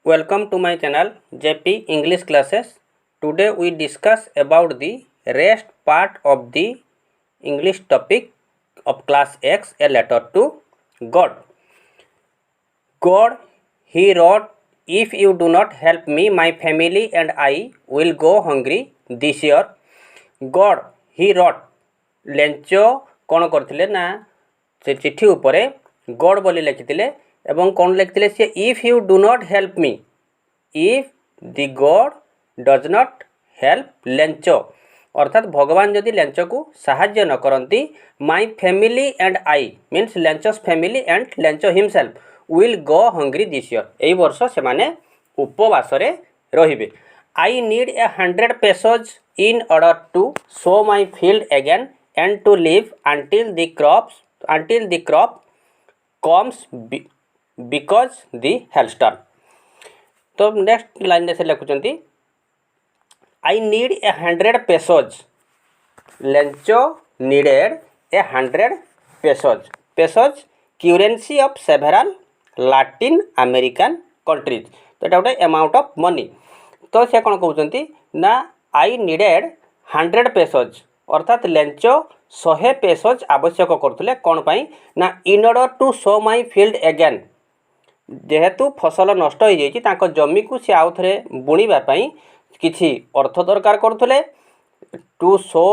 Welcome to my channel JP English Classes. Today we discuss about the rest part of the English topic of class X, a letter to God. God, he wrote, if you do not help me, my family and I will go hungry this year. God, he wrote. Lencho कौन करथिले ना से चिट्ठी उपरे God बोली लिखिथिले एवं कौन लिखिथिले से if you do not help me if the god does not help Lencho अर्थात भगवान जदि लेंचो को साहाय्य न करंती my family and I means Lencho's family and Lencho himself will go hungry this year एई वर्ष से माने उपवास रे रहिबे I need 100 pesos in order to sow my field again and to live until the crop comes because the hailstorm. तो next line से लिखुचंती I need 100 pesos. Lencho needed 100 pesos. pesos currency of several Latin American countries. तो एटा गोटे amount of money. तो से कौन कहते ना आई नीडेड 100 pesos अर्थात लेंचो 100 pesos आवश्यक करते कौन पाई ना in order to sow my field again जेहेतु फसल नष्ट हो जाइए जमी को सी आउ थे बुणवाई किसी अर्थ दरकार करते to sow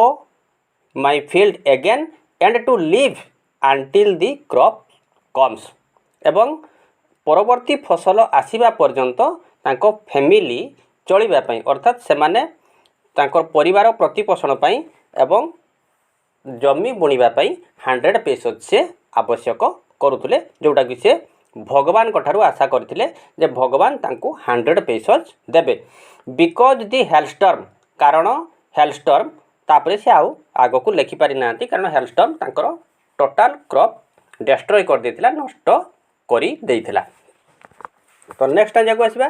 my field again and to live until the crop comes एवं परवर्ती फसल आसीबा पर्यंत तांको फैमिली चलिबापई अर्थात से माने तांकर परिवार प्रतिपोषण पाई एवं जमी बुणवाई 100 pesos से आवश्यक करुले जोटा कि से भगवान ठारू आशा करथिले जे भगवान तांको 100 pesos देबे बिकॉज दी हेलस्टर्म कारण हेलस्टर्म तापरे से आउ आगो को लिखि पारि नांती कारण हेलस्टर्म तांकर टोटल क्रॉप डिस्ट्रॉय कर देथिला नष्ट करी देथिला. तो नेक्स्ट जाको आसीबा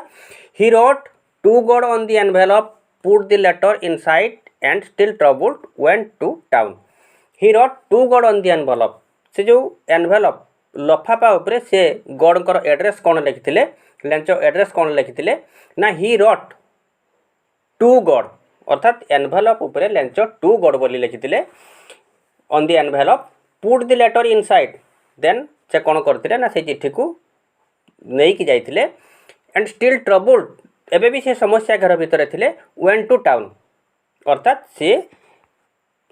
he wrote to God on the envelope put the letter inside and still troubled went to town. He wrote to God on the envelope से जो एनवेलप लफाफा उपरे से गॉड कर एड्रेस कौन लिखिथिले लेंचो एड्रेस कौन लिखिथिले ना ही रोट टू गॉड अर्थात एनवेलप उपरे लेंचो टू गॉड बोली लिखिथिले on the envelope put the letter inside then से कौन करथिले ना से चिट्ठी को नहीं कि जाइथिले एंड स्टिल ट्रबल्ड एबे भी से समस्या घर भितर थिले वेंट टू टाउन अर्थात से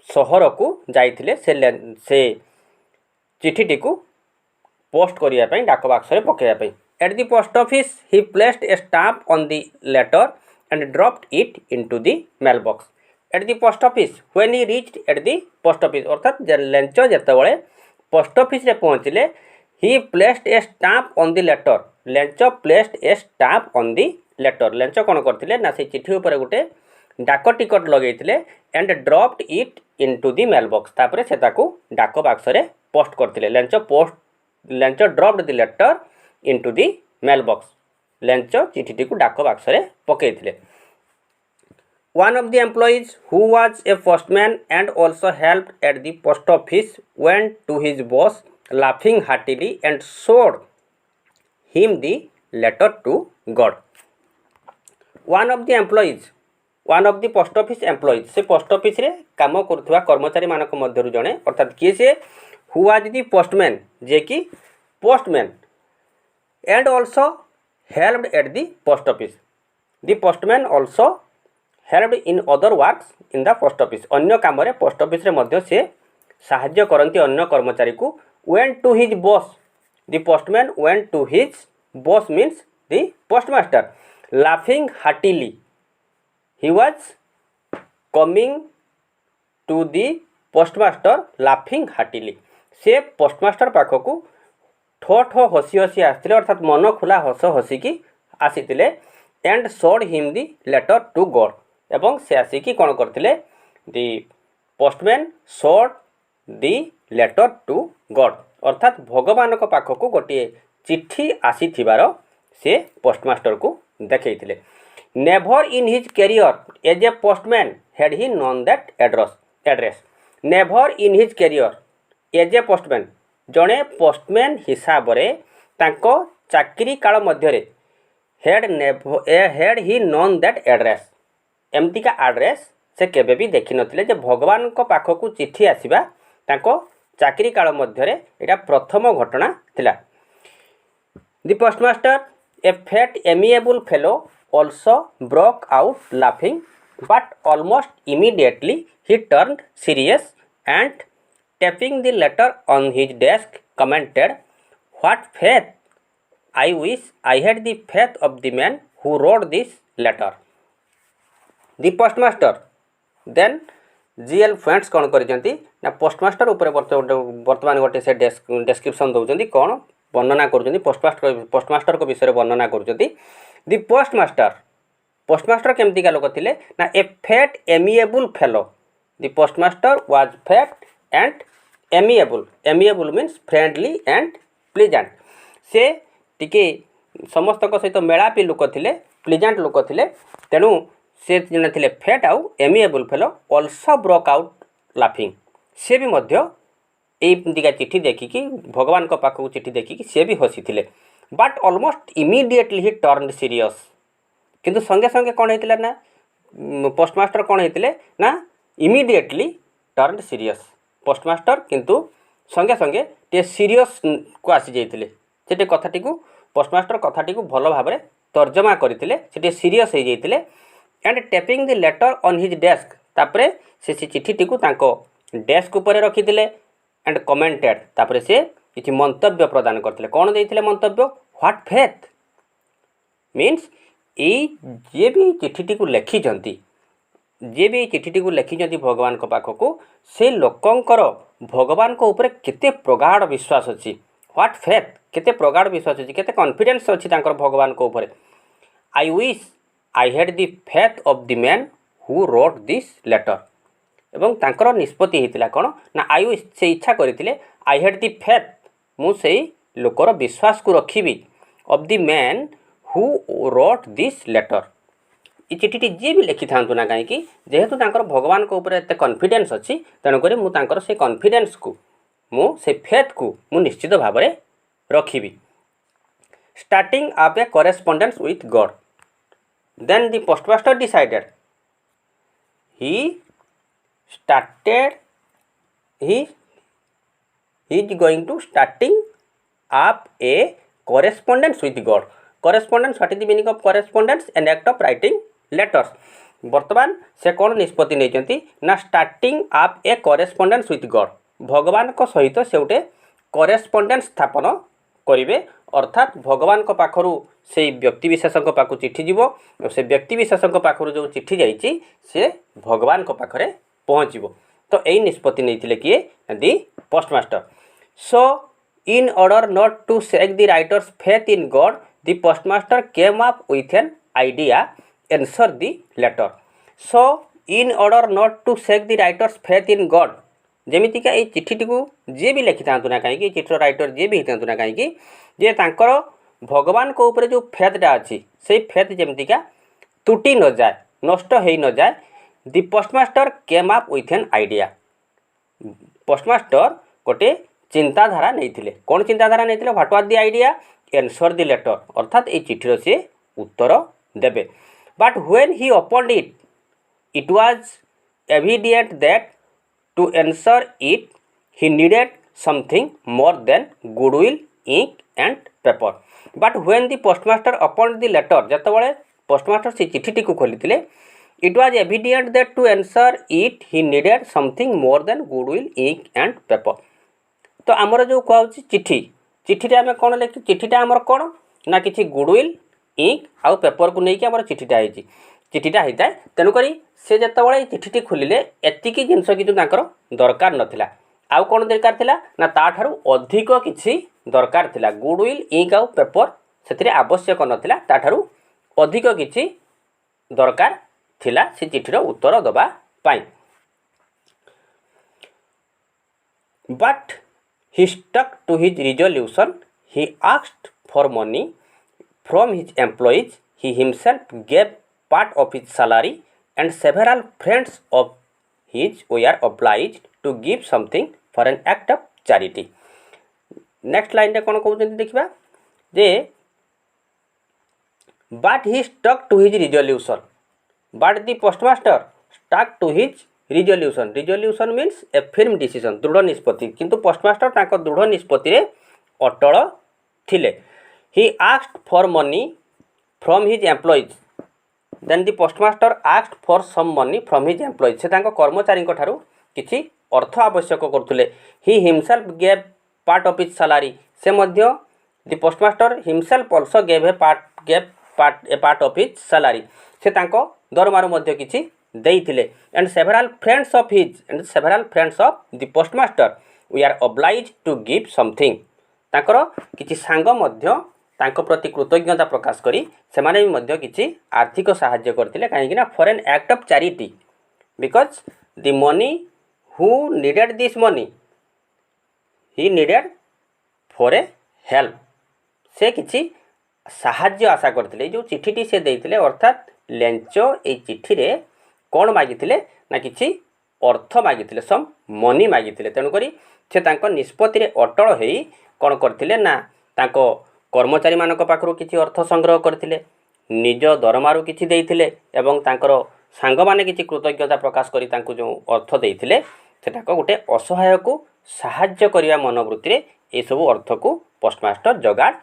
सहर को जाइथिले से चिट्ठी को पोस्ट करिया पई डाक बक्स रे पकेया पई. At the post office he placed a stamp on the letter and dropped it into the mail box. At the post office when he reached at the post office अर्थात लेंचो जेतेबेले post office रे पहुंचले he placed a stamp on the letter Lencho placed a stamp on the letter Lencho कौन करथिले ना से चिट्ठी ऊपर गोटे डाक टिकट लगेइथिले and dropped it into the mail box तापरे से ताको डाक बक्स रे पोस्ट करथिले Lencho dropped the letter into the mail box Lencho चिट्ठी को डाक बक्स रे पकेइथिले. One of the employees who was a postman and also helped at the post office went to his boss laughing heartily and showed him the letter to God. One of the post office employees से post office रे काम करथुवा कर्मचारी मानक मध्यरु जणे अर्थात किए से who was the postman जे कि postman and also helped at the post office. The postman also helped in other works in the post office. अन्य काम रे पोस्ट ऑफिस रे मध्य से साहाय्य करंती अन्य कर्मचारी को. went to his boss the postman went to his boss means the postmaster laughing heartily. He was coming to the postmaster laughing heartily. से पोस्टमास्टर पाख को ठो ठो हसी हसी आसते अर्थात मन खुला हस हसिकी आसीथिले and showed him the letter to God एवं से आसिकी कौन करथिले the postman showed the letter to God अर्थात भगवान को पाख को गोटे चिट्ठी आसीथिबार से पोस्टमास्टर को देखैथिले. Never in his career as a postman had he known that address. Never in his career as a postman जड़े पोस्टमैन हिसाब से चाकरी काल मध्य had he known that address एमतीका आड्रेस से केबे भी देखि नथिले जे भगवान को पाखकु चिठी आसीबा ताको चाकरी काल मध्यरे एटा प्रथम घटना थिला। The postmaster, a fat amiable fellow, also broke out laughing, but almost immediately he turned serious and tapping the letter on his desk commented, "What faith! I wish I had the faith of the man who wrote this letter." The postmaster then GL Friends कौन करिसेंती ना postmaster ऊपर वर्तमान गोटे से description दउचंती कौन वर्णना करूचंती postmaster को विषय वर्णना करूचंती। दि पोस्टमास्टर केमती का लोक थिले ना a fat amiable fellow. The postmaster was fat and amiable means friendly and pleasant. से टिके समस्त सहित मेलापी लोक थिले प्लीजेंट लोक थिले तेणु से जने थिले फैट आउ amiable fellow also broke out laughing. से भी मध्य एमतीका चिठी देखिकी भगवान को पाखक चिठी देखिकी से भी हसी थिले। But almost immediately he turned serious. किंतु संगे संगे कौन होइतिला ना पोस्टमास्टर कौन होइतिले ना इमीडिएटली टर्न्ड सीरियस। पोस्टमास्टर किंतु संगे संगे टे सीरियस को आसी जाइतिले। सेटे कथाटी को पोस्टमास्टर कथाटी को भल भाबरे तर्जमा करथिले सेटे सीरियस हो जाइतिले। And tapping the letter on his desk तापरे से चिठीटी को तांको डेस्क ऊपर रखिथिले एंड कमेंटेड तापरे से किछि मंतव्य प्रदान करथिले। कोन देइथिले मंतव्य व्हाट फेथ मीन्स ए जे भी चिठीटी को लिखिचंती भगवान को पाखकु से लोकंकर भगवान को ऊपर केते प्रगाढ़ विश्वास अछि। व्हाट फेथ केते प्रगाढ़ विश्वास अछि केते कॉन्फिडेंस अछि तांकर भगवान को ऊपर। I wish I had the faith of the man who wrote this letter एवं तांकर निष्पत्ति होता कौन ना आई विश से इच्छा करते आई हैड द फेथ मुझे लोकर विश्वास को रखी of the man who wrote this letter. ये चिठी जी भी लिखि था ना कहीं जेहेतु तांकर भगवान को ऊपर एत कॉन्फिडेंस अच्छी तेणुक मुझे से कॉन्फिडेंस को से फेथ को मु निश्चित भाव में रखी। Starting up a correspondence with God then the postmaster decided he is going to starting up a correspondence with God. Correspondence, what is the meaning of correspondence? An act of writing letters. वर्तमान से कौन निष्पत्ति नहीं ना starting up a correspondence with God भगवान को सहित से गोटे करेस्पोंडेंस स्थापन करेंगे अर्थात भगवान को पाखरु से व्यक्ति विशेष पाखु चिठी जीव और से व्यक्ति विशेष पाखरु जो चिठी जाइए से भगवान को पाखरे पहुँचब। तो यही निष्पत्ति नहीं किए the postmaster. So in order not to shake the writer's faith in God the postmaster came up with an idea answer the letter. So in order not to shake the writer's faith in God जेमितिका ये चिठीटी को जी भी लिखि था ना कहीं चिठीर writer जी भी होता ना कहीं जे तांकर भगवान को ऊपर जो फेथटा अच्छी से फेथ जमतिका तुटी न जाए नष्ट हो न जाए। The postmaster came up with an idea postmaster गोटे चिंताधारा नहीं कौन चिंताधारा नहीं what was the idea answer the letter अर्थात ये चिठीर से उत्तर देबे। But when he opened it was evident that to answer it he needed something more than goodwill ink and paper. But when the postmaster opened the letter जतबले postmaster से चिठीटी को खोली it was evident that to answer it he needed something more than goodwill ink and paper. तो आमर जो कहूँ चिठी आम कौन लिखी चिठीटा आमर कौन ना कि गुडविल इंक आउ पेपर को लेकिन आम चिठीटा चिठीटा होता है। तेणुक से जिते चिठीटी खोलिले एतिकी जिनस कि दरकार नाला आउ कौन दरकार थिला ना ताठारु अधिक किछि दरकार थिला गुडविल इंक आउ पेपर से आवश्यक नाला ताठारु अधिक किछि दरकार थिला से चिठीर उत्तर दबा पाई। But he stuck to his resolution he asked for money from his employees he himself gave part of his salary and several friends of his were obliged to give something for an act of charity. Next line रे कोन कहउछन देखिबा जे but he stuck to his resolution. But the postmaster stuck to his resolution. Resolution means a firm decision, दृढ़ निष्पत्ति. किंतु postmaster तांको दृढ़ निष्पत्ति रे अटल थिले. He asked for money from his employees. Then the postmaster asked for some money from his employees. से तांको कर्मचारी ठारू किछि अर्थ आवश्यक करुले. He himself gave part of his salary. से मध्य the postmaster himself also gave a part of his salary. से तांको दरमारू मध्य किछि देइथिले. And several friends of the postmaster we are obliged to give something. तांकर किछि सांग मध्य तांको प्रति कृतज्ञता प्रकाश करी सेमाने भी मध्य किछि आर्थिक सहाय्य करथिले. काहेकि ना for an act of charity, because the money who needed this money he needed for a help. से किछि साहाय्य आशा करथिले. जो चिठीटी से देइथिले अर्थात लेंचो ए चिठी रे कोन मागिथिले ना किछि अर्थ मागिथिले, सम मनी मागिथिले. तेणु करी से तांको निष्पत्ति रे अटल हेई कोन करथिले ना तांको कर्मचारी मानक पाखरु किछि अर्थ संग्रह करथिले, निज दरमारू किछि देइथिले एवं तांकर सांग माने किछि कृतज्ञता प्रकाश करी तांको जो अर्थ देइथिले सेटाको गोटे असहाय को सहाय्य करिया मनोवृत्ति रे ए सब अर्थ को पोस्टमास्टर जोगाड़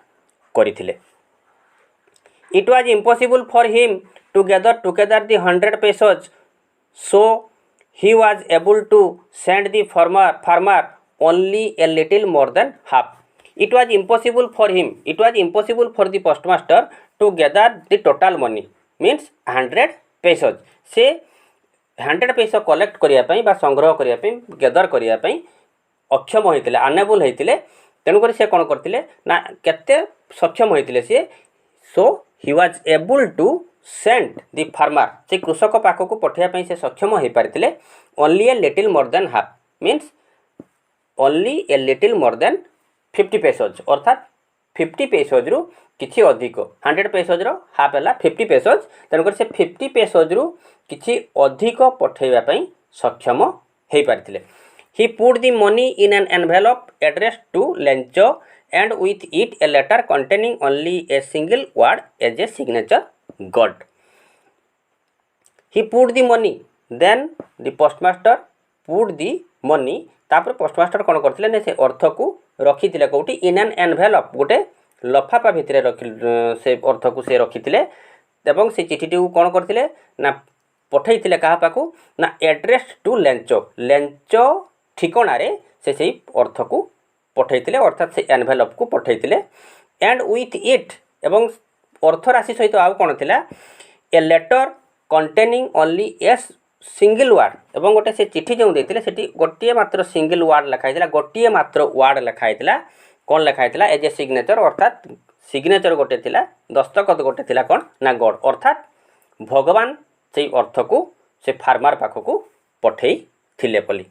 करिथिले. It was impossible for him to gather together the 100 pesos, so he was able to send the farmer only a little more than half. It was impossible for the postmaster to gather the total money, means 100 pesos. से 100 पैसा collect करिया पई बा संग्रह करिया पई gather करिया पई अक्षम होइतिले, अनेबल होइतिले. तेणु करी से कोन करतिले ना केते सक्षम होइतिले से. So he was able to send the farmer, से कृषक पाख को पठिया पई से सक्षम होई पारितिले only a little more than half, means only a little more than 50 pesos, अर्थात 50 पेसोज रु किछि अधिक. 100 पेसोज रो हाफ हला 50 पेसोज. तेणु कर से 50 पेसोज रु किछि अधिक पठेइबा पई सक्षम हेइ पारिथिले. He put the money in an envelope addressed to Lencho and with it a letter containing only a single word as a signature got. He put the money, then the postmaster put the money. तापर postmaster कोन करथिले ने से अर्थ को रखिथिले कोठी in an envelope, गोटे लफाफा भितरे रखि से अर्थ को से रखिथिले. एवं से चिठीटी को कोन करथिले ना पठैथिले कहा पाकू ना एड्रेस टू लेंचो, लेंचो ठिकाना रे से सेही अर्थ को पठैथिले, अर्थात से एनवेलप को पठैथिले. एंड विथ इट, एवं अर्थ राशि सहित आउ कोन थिला a letter containing only a single word. एवं गोटे से चिठी जो देथिले सेठी गोटिए मात्र सिंगल वार्ड लिखाइथिला, गोटिए मात्र वार्ड लिखाइथिला. कोन लिखाइथिला एज ए सिग्नेचर, अर्थात सिग्नेचर गोटे थिला, दस्तखत गोटे थिला कोन ना गॉड, अर्थात भगवान से अर्थ को से फार्मर पाख को पठेई थिले बोली.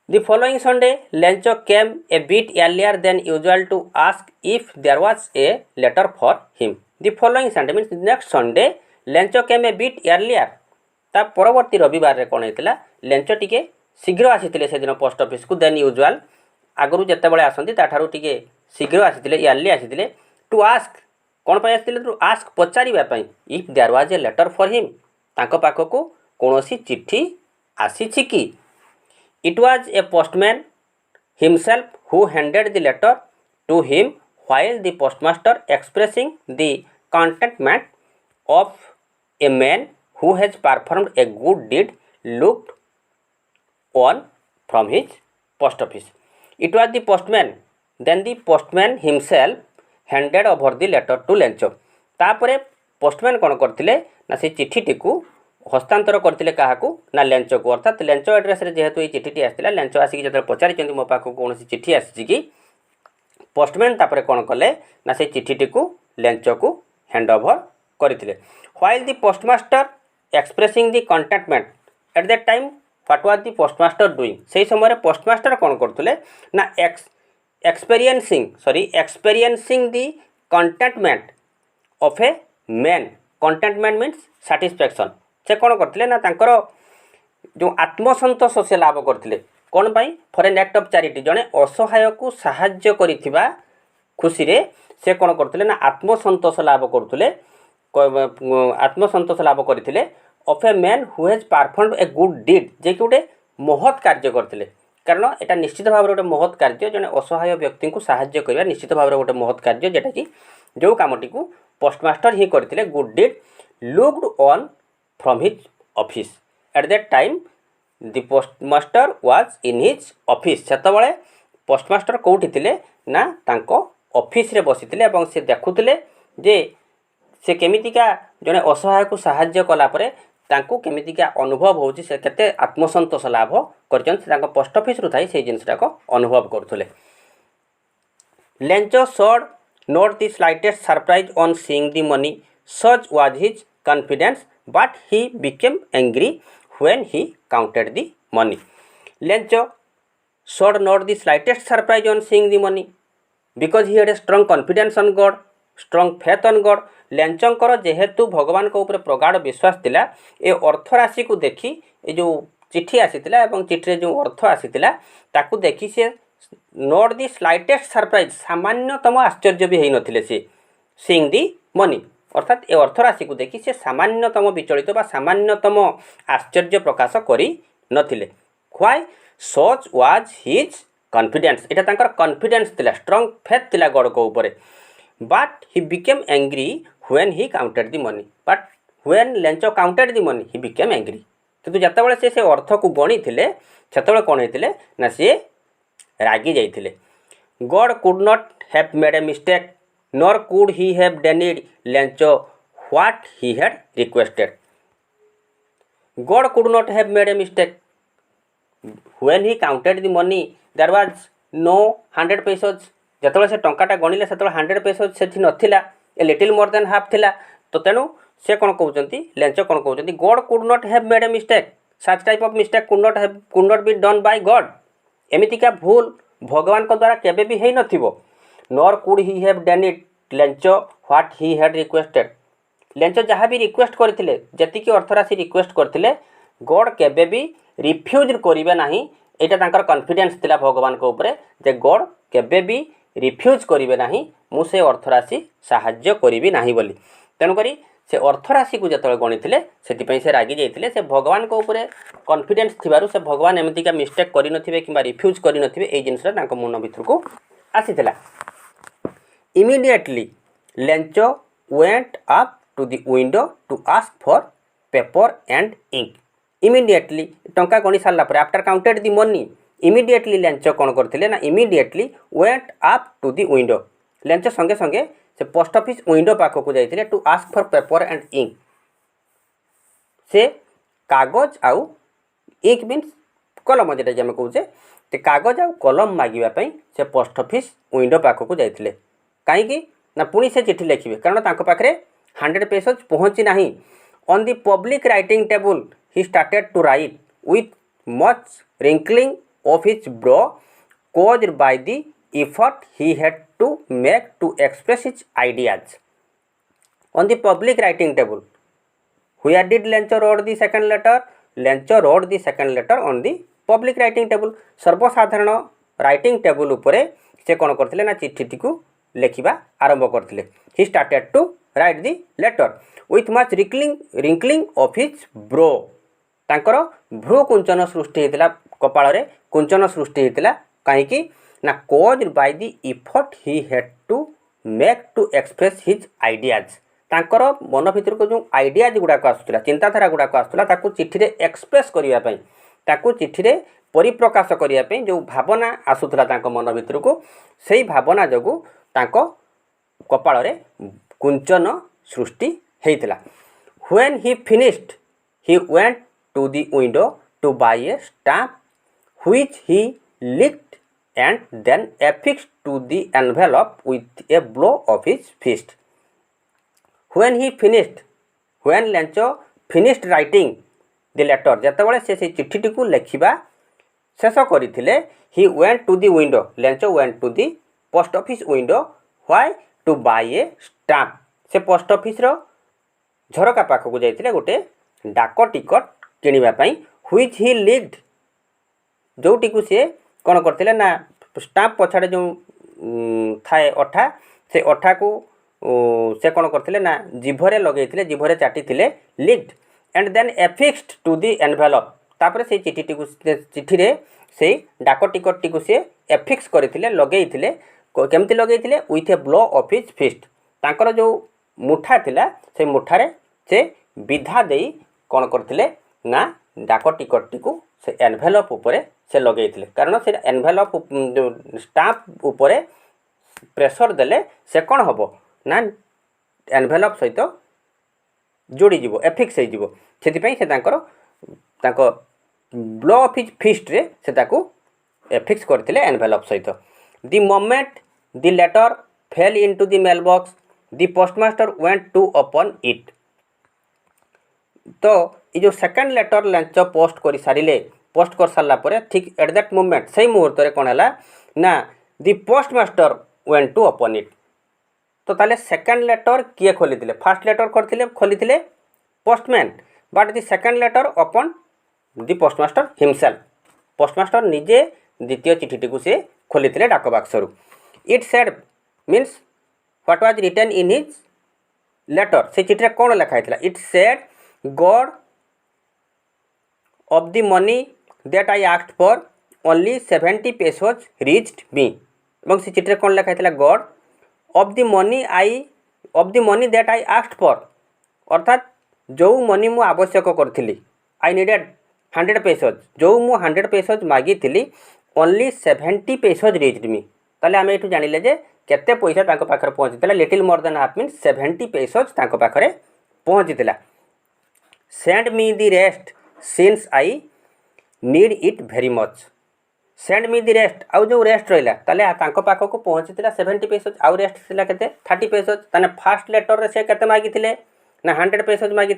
The following Sunday, Lencho came a bit earlier than usual to ask if there was a letter for him. The following Sunday means next Sunday, Lencho came a bit earlier. ता परवर्ती रविवार रे कोन हेतिला Lencho टिके शीघ्र आसीथिले से दिन post office को देन यूजुअल. आगरु जत्ते बेले आसंती ताठारु टिके शीघ्र आसीथिले, इयरली आसीथिले. टू आस्क, कोन पय आसीथिले टू आस्क पचारिबा पई if there was a letter for him, तांको पाखो को कोनोसी चिट्ठी आसी छि कि. It was a postman himself who handed the letter to him, while the postmaster, expressing the contentment of a man who has performed a good deed, looked on from his post office. It was the postman. Then the postman himself handed over the letter to Lencho. तापरे postman कोन करथिले ना से चिठीटी को हस्तांतर करथिले काहाकू ना Lencho को, अर्थात लेंचो एड्रेस रे जेहेतु ये चिठीटी आस्थिला, लेंचो आसी जते पचारि चंदी मो पाखो कोनोसी चिठी आसी कि पोस्टमैन तापरे कोन कले ना से चिठीटी को लेंचो को हैंड ओवर करथिले. While the postmaster expressing the contentment at that time, what was the postmaster doing, सेही समय पोस्टमास्टर कोन करथिले ना experiencing the contentment of a man. Contentment means satisfaction. से कौन करते ना तांकर जो आत्मसंतोष से लाभ करते कौन पाई for an act of charity, जड़े असहाय को साहाय्य करिथिबा खुशी रे से कौन करते ना आत्मसंतोष लाभ करते आत्मसंतोष लाभ करथिले of a man who has performed a good deed जे कि गोटे महत् कार्य करथिले कारण एटा निश्चित भाव गोटे महत् कार्य जने असहाय व्यक्ति को सहाय्य करबा निश्चित भाव गोटे महत् कार्य जेटा कि जो कामटी को पोस्टमास्टर ही करथिले good deed looked on from his office at that time the postmaster was in his office सेतबळे पोस्टमास्टर कोठी थिले ना तांको ऑफिस रे बसिथिले एवं से देखुथिले जे से केमितिका जने असहाय को सहाय्य कला परे तांको केमितिका अनुभव होउची से केते आत्मसंतोष लाभ करचन से तांको पोस्ट ऑफिस रु थाई से जिनसटा को अनुभव करथुले Lencho showed not the slightest surprise on seeing the money such was his confidence but he became angry when he counted the money Lencho showed not the slightest surprise on seeing the money because he had a strong confidence on God, strong faith on God. लेंचंकर जेहेतु भगवान को ऊपर प्रगाढ़ विश्वास थिला ए अर्थ राशि को देखी ए जो चिट्ठी आसीथिला एवं चिट्ठी रे जो अर्थ आसीथिला ताकू देखी से नॉट दी स्लाइटेस्ट सरप्राइज सामान्यतम आश्चर्य भी हेई नथिले से सीइंग दी मनी अर्थात ए अर्थ राशि को देखी से सामान्यतम विचलित बा सामान्यतम आश्चर्य प्रकाश करी नथिले why such was his confidence एटा तांकर कॉन्फिडेंस थिला स्ट्रांग फेथ थिला गॉड को ऊपर but he became angry when he counted the money but when Lencho counted the money he became angry किंतु जतबेले से अर्थ को गणी थिले सेतबेले कोन हेतिले ना से रागी जाइथिले God could not have made a mistake nor could he have denied Lencho what he had requested God could not have made a mistake when he counted the money there was no 100 pesos जतबेले से टंकाटा गणिले सेतबेले 100 pesos सेठी नथिला a little more than half थिला तो तेनु से कोन कहउचंती लेंचो कोन कहउचंती God could not have made a mistake such type of mistake could not be done by God एमिति का भूल भगवान को द्वारा केबे भी हेई नथिबो nor could he have done it Lencho what he had requested Lencho जहाँ भी रिक्वेस्ट करथिले जति की अर्थ राशि रिक्वेस्ट करथिले गॉड केबे भी रिफ्यूज करिवे नाही एटा तांकर कॉन्फिडेंस थिला भगवान को ऊपर जे गॉड केबे भी रिफ्यूज करिवे नाही मु से अर्थ राशि सहाय्य करिवि नाही बोली तेनु करी से अर्थ राशि को जतले गणिथिले सेति पई से रागी जाइथिले से भगवान को ऊपर कॉन्फिडेंस थिबारु से भगवान एमिति का मिस्टेक करि नथिबे किबा रिफ्यूज करि नथिबे ए जिंसरा तांको मन भितर को आसीथिला immediately Lencho went up to the window to ask for paper and ink immediately टंका गणी सारा पर after counted the money immediately Lencho कौन करथिले ना immediately went up to the window Lencho संगे संगे से पोस्ट ऑफिस विंडो पाखो को जाइथिले to ask for paper and ink से कागज आउ इंक मीन्स कलम जेटा जे हम कहूचे ते कागज आउ कलम मागिबा पई से पोस्ट ऑफिस विंडो पाखो को जाइथिले काहे कि ना पुनी से चिट्ठी लिखिबे कारण तांको पाखरे 100 pesos पहुंची नाही on the public writing table he started to write with much wrinkling of his brow caused by the effort he had to make to express his ideas on the public writing table where did Lencho wrote the second letter Lencho wrote the second letter on the public writing table सर्वसाधारण writing table उपरे से कोन करथिले ना चिट्ठी को लेखिबा आरंभ करथिले he started to write the letter with much wrinkling of his brow तांकर भ्रू कुंचन सृष्टि होता कपाल रे कुंचन सृष्टि होता कहीं ना cause by the effort he had to make to express his ideas तांकर मन भीतर को जो आइडियाज गुड़ाक आसूला चिंताधारा गुड़ाक आसूला ताकू चिट्ठी रे एक्सप्रेस करिया पई ताकू चिट्ठी रे परिप्रकाश करिया पई जो भावना आसूला तांको मन भीतर को सेही भावना जगु तांको कपाल रे कुंचन सृष्टि हेइतला when he finished he went to the window to buy a stamp which he licked and then affixed to the envelope with a blow of his fist. When Lencho finished writing the letter जेतेबेले से चिट्ठी को लेखिबा शेष करथिले he went to the window Lencho went to the post office window why to buy a stamp से post office रो झरका पाख को जाइथिले गोटे डाक टिकट किनिबा पई व्हिच ही लिक्ड जोटी को से कोन करथिले ना स्टाम्प पछाडे जो थाए अठा से अठा को से कौन करथिले ना जिभरे लगेइथिले जिभरे चाटिथिले licked and then affixed to the envelope तापर से चिठी रे से डाक टिकट टी को से एफिक्स करथिले लगेइथिले केमति लगेइथिले with a blow of his fist तांकर जो मुठा थिला से मुठारे से विधा देई कौन करथिले ना डाक टिकट टी को से एनवेलप उपरे से लगेइथिले कारण से एनवेलप जो स्टाम्प उपरे प्रेशर देले से कौन हबो ना एनवेलप सहित जोड़ी जीवो एफिक्स हो जीवो सेति से तांको ब्लो ऑफ हिज फिस्ट रे से ताकू एफिक्स करथिले एनवेलप सहित the moment the letter fell into the mail box the postmaster went to open it तो ये जो सेकंड लेटर लंच पोस्ट कर सारे पोस्ट कर सारा पर ठीक एट दैट मोमेंट से मुहूर्त में कौन है ना the postmaster went to open it तो ताले सेकंड लेटर किए खोली फास्ट लेटर करथिले खोली postman but the second letter open the postmaster himself postmaster निजे द्वितीय चिठीटी को से खोली डाक बाक्सरू it said means what was written in his letter से चिठी कौन लिखाई it said God of the money that I asked for only 70 pesos reached me और से चिठी कौन लिखाई God of the money that I asked for अर्थात जो मनी मु आवश्यक करी आई नीडेड 100 pesos जो मु 100 pesos मागी ओनली 70 pesos रीच्ड मी ताले आम ये जानिले जे केते पैसा तांको पाखरे पहुँची little more than half mean 70 pesos तांको पाखरे पहुँची send me the rest since I need it very much send me the rest आउ जो रेस्ट रहा ताले तांको पाखक पहुँची 70 pesos आउ रेस्ट थिला केते 30 pesos ताने फास्ट लेटर रे से केते मागी ना 100 pesos मागी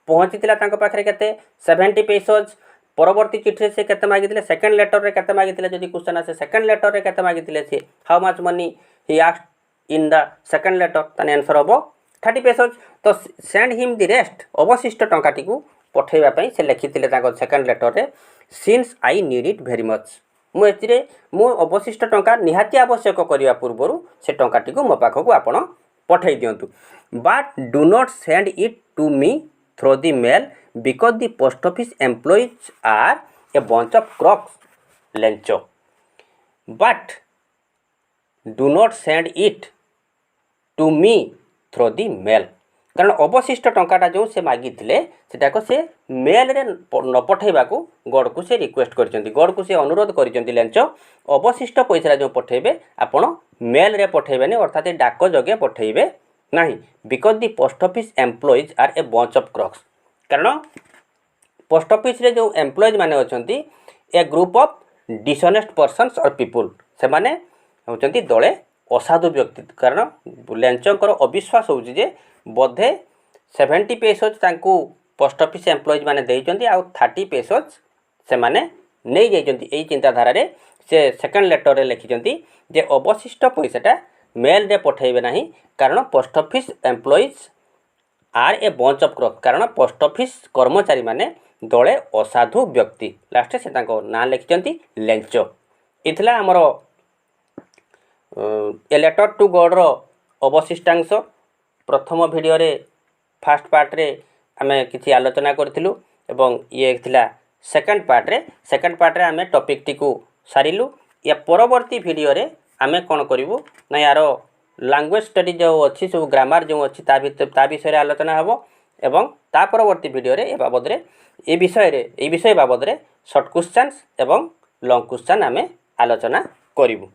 पहुँची तांको पाखरे केते 70 pesos परवर्ती चिठी से केते मागी सेकंड लेटर रे केते मागी जदि क्वेश्चन आसे सेकंड लेटर रे केते मागी से how much money he asked in the second letter ताने आंसर हबो 30 pesos तो सेंड हिम द रेस्ट अवशिष्ट टंकाटी को पठेबा पई से लिखिथिले ताको सेकंड लेटर रे since I need it very much मु अवशिष्ट टंका निहाती आवश्यक करिया पूर्वरु से टंकाटी को मो पाखक आपण पठै दियंतु but do not send it to me through the mail because the post office employees are a bunch of crooks Lencho but do not send it to me through the mail कारण अवशिष्ट टंकाटा जो से मागी सेटाको से mail रे न पठेबा को God को से रिक्वेस्ट करचंती गॉड को से अनुरोध करचंती लेंचो अवशिष्ट पैसा जो पठेबे आपण मेल रे पठेबेनी अर्थात डाक जगे पठेबे नहीं because the post office employees are a bunch of crooks कारण पोस्ट ऑफिस रे जो एम्प्लॉइज माने अछंती a group of dishonest persons और पीपुल से माने होचंती दळे असाधु व्यक्ति कारण लेंचकर अविश्वास होउची जे बोधे 70 pesos तांकू पोस्ट ऑफिस एम्प्लॉइज माने देइचंती आ 30 pesos से माने नहीं जाइचंती एई चिंताधारा रे से सेकंड लेटर रे लिखिचंती जे अवशिष्ट पैसाटा मेल रे पठेबे नाही कारण post office employees are a bunch of crooks कारण पोस्ट ऑफिस कर्मचारी माने दळे असाधु व्यक्ति लास्ट से तांको ना लिखिचंती लेंचो इथला हमरो ए लेटर टू गॉड रो अवशिष्टांश प्रथम वीडियो रे फास्ट पार्ट रे आमे किछि आलोचना करथिलु एवं ये थिला सेकंड पार्ट रे आमे टॉपिक टी को सारिलु या परवर्ती वीडियो रे आमे कोन करिवु ना यारो लैंग्वेज स्टडी जो अच्छी सब ग्रामर जो अच्छी ता विषय आलोचना हेबो एवं ता परवर्ती वीडियो रे ए बाबद रे ए विषय बाबद रे शॉर्ट क्वेश्चंस एवं लॉन्ग क्वेश्चन आमे आलोचना करिवु।